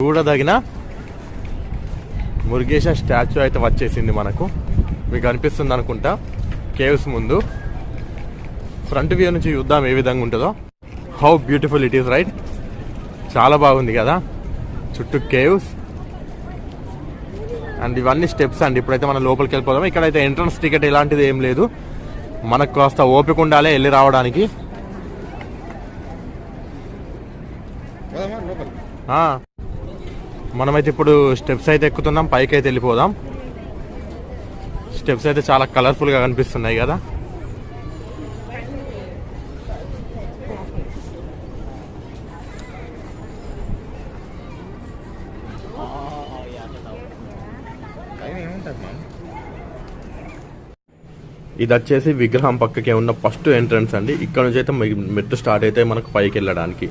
చూడదగిన మురుగేశ స్టాచ్యూ అయితే వచ్చేసింది మనకు. మీకు అనిపిస్తుంది అనుకుంటా కేవ్స్ ముందు. ఫ్రంట్ వ్యూ నుంచి చూద్దాం ఏ విధంగా ఉంటుందో. How beautiful it is right. చాలా బాగుంది కదా, చుట్టూ కేవ్స్ అండ్ ఇవన్నీ స్టెప్స్ అండి. ఇప్పుడైతే మనం లోపలికి వెళ్ళిపోదాం. ఇక్కడైతే ఎంట్రన్స్ టికెట్ ఇలాంటిది ఏం లేదు, మనకు కాస్త ఓపిక ఉండాలి వెళ్ళి రావడానికి. మనమైతే ఇప్పుడు స్టెప్స్ అయితే ఎక్కుతున్నాం, పైకి అయితే వెళ్ళిపోదాం. స్టెప్స్ అయితే చాలా కలర్ఫుల్గా కనిపిస్తున్నాయి కదా. ఇది వచ్చేసి విగ్రహం పక్కకే ఉన్న ఫస్ట్ ఎంట్రన్స్ అండి. ఇక్కడ నుంచి అయితే మెట్టు స్టార్ట్ అయితే మనకు పైకి వెళ్ళడానికి.